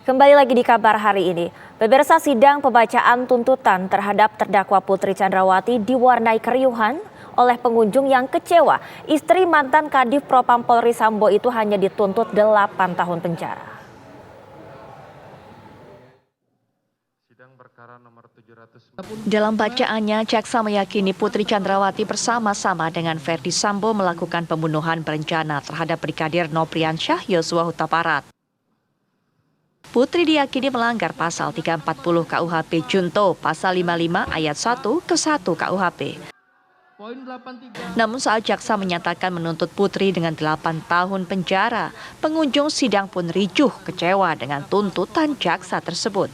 Kembali lagi di kabar hari ini. Pemirsa, sidang pembacaan tuntutan terhadap terdakwa Putri Chandrawati diwarnai keriuhan oleh pengunjung yang kecewa. Istri mantan Kadif Propam Polri Sambo itu hanya dituntut 8 tahun penjara. Dalam bacaannya, jaksa meyakini Putri Chandrawati bersama-sama dengan Verdi Sambo melakukan pembunuhan berencana terhadap Brigadir Nopriansyah Yosua Huta Barat. Putri diyakini melanggar pasal 340 KUHP Junto, pasal 55 ayat 1 ke 1 KUHP. Namun saat jaksa menyatakan menuntut Putri dengan 8 tahun penjara, pengunjung sidang pun ricuh kecewa dengan tuntutan jaksa tersebut.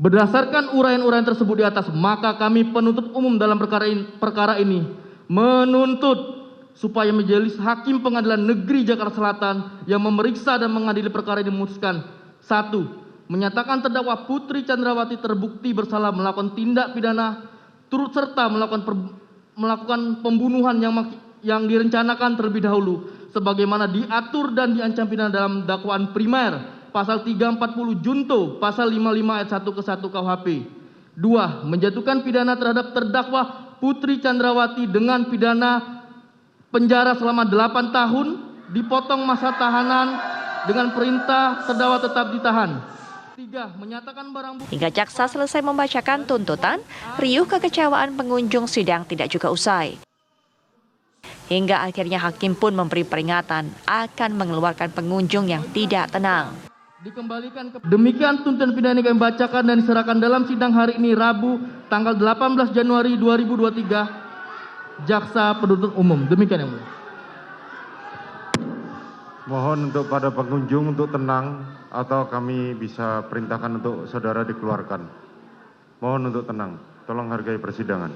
Berdasarkan uraian-uraian tersebut di atas, maka kami penuntut umum dalam perkara ini menuntut supaya Majelis Hakim Pengadilan Negeri Jakarta Selatan yang memeriksa dan mengadili perkara ini memutuskan: 1. Menyatakan terdakwa Putri Chandrawati terbukti bersalah melakukan tindak pidana turut serta melakukan pembunuhan yang direncanakan terlebih dahulu sebagaimana diatur dan diancam pidana dalam dakwaan primer pasal 340 Junto, pasal 55 ayat 1 ke 1 KUHP. 2. Menjatuhkan pidana terhadap terdakwa Putri Chandrawati dengan pidana penjara selama 8 tahun, dipotong masa tahanan dengan perintah terdakwa tetap ditahan. 3. Menyatakan barang bukti. Hingga jaksa selesai membacakan tuntutan, riuh kekecewaan pengunjung sidang tidak juga usai. Hingga akhirnya hakim pun memberi peringatan akan mengeluarkan pengunjung yang tidak tenang. Demikian tuntutan pidana yang kami bacakan dan diserahkan dalam sidang hari ini, Rabu tanggal 18 Januari 2023, Jaksa Penuntut Umum. Demikian yang mulia. Mohon untuk pada pengunjung untuk tenang, atau kami bisa perintahkan untuk saudara dikeluarkan. Mohon untuk tenang, tolong hargai persidangan.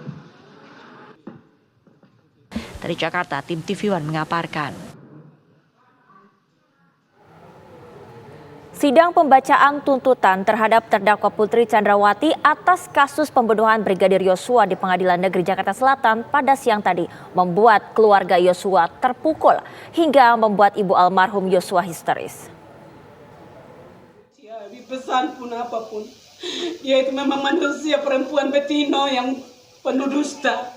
Dari Jakarta, tim TV One mengabarkan. Sidang pembacaan tuntutan terhadap terdakwa Putri Chandrawati atas kasus pembunuhan Brigadir Yosua di Pengadilan Negeri Jakarta Selatan pada siang tadi membuat keluarga Yosua terpukul hingga membuat ibu almarhum Yosua histeris. Pesan pun apapun, dia itu memang manusia, perempuan betina yang penuh dusta.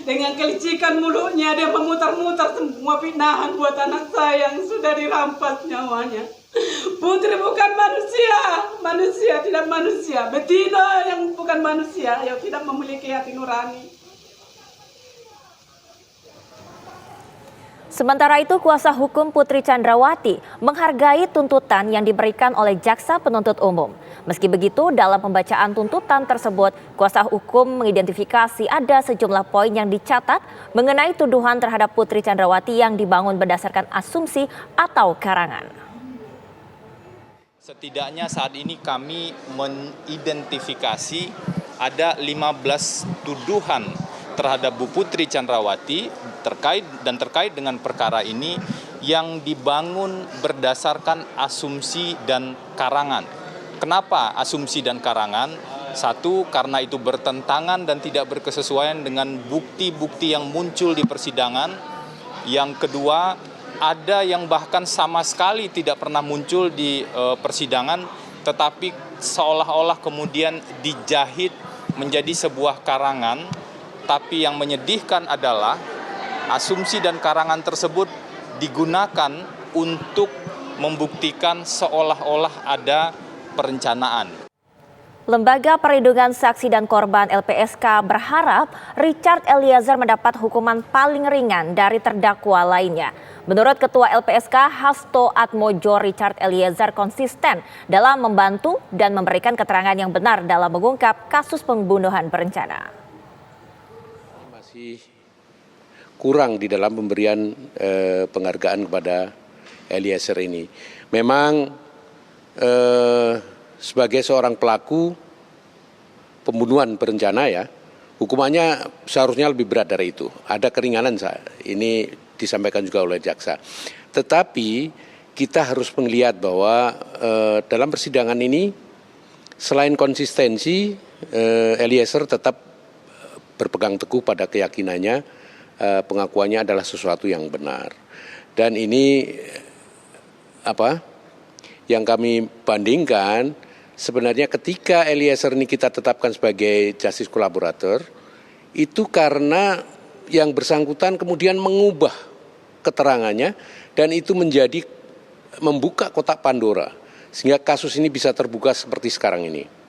Dengan kelicikan mulutnya dia memutar-mutar semua fitnahan buat anak saya yang sudah dirampas nyawanya. Putri bukan manusia, manusia tidak manusia, betina yang bukan manusia, yang tidak memiliki hati nurani. Sementara itu, kuasa hukum Putri Chandrawati menghargai tuntutan yang diberikan oleh jaksa penuntut umum. Meski begitu, dalam pembacaan tuntutan tersebut, kuasa hukum mengidentifikasi ada sejumlah poin yang dicatat mengenai tuduhan terhadap Putri Chandrawati yang dibangun berdasarkan asumsi atau karangan. Setidaknya saat ini kami mengidentifikasi ada 15 tuduhan terhadap Bu Putri Chandrawati terkait dengan perkara ini yang dibangun berdasarkan asumsi dan karangan. Kenapa asumsi dan karangan? Satu, karena itu bertentangan dan tidak berkesesuaian dengan bukti-bukti yang muncul di persidangan. Yang kedua, ada yang bahkan sama sekali tidak pernah muncul di persidangan, tetapi seolah-olah kemudian dijahit menjadi sebuah karangan. Tapi yang menyedihkan adalah asumsi dan karangan tersebut digunakan untuk membuktikan seolah-olah ada perencanaan. Lembaga Perlindungan Saksi dan Korban LPSK berharap Richard Eliezer mendapat hukuman paling ringan dari terdakwa lainnya. Menurut Ketua LPSK Hasto Atmojo, Richard Eliezer konsisten dalam membantu dan memberikan keterangan yang benar dalam mengungkap kasus pembunuhan berencana. Masih kurang di dalam pemberian penghargaan kepada Eliezer ini. Memang sebagai seorang pelaku pembunuhan berencana ya, hukumannya seharusnya lebih berat dari itu. Ada keringanan, ini disampaikan juga oleh jaksa. Tetapi kita harus melihat bahwa dalam persidangan ini selain konsistensi, Eliezer tetap berpegang teguh pada keyakinannya, pengakuannya adalah sesuatu yang benar. Dan ini yang kami bandingkan sebenarnya ketika Eliezer ini kita tetapkan sebagai justice collaborator itu karena yang bersangkutan kemudian mengubah keterangannya dan itu membuka kotak Pandora sehingga kasus ini bisa terbuka seperti sekarang ini.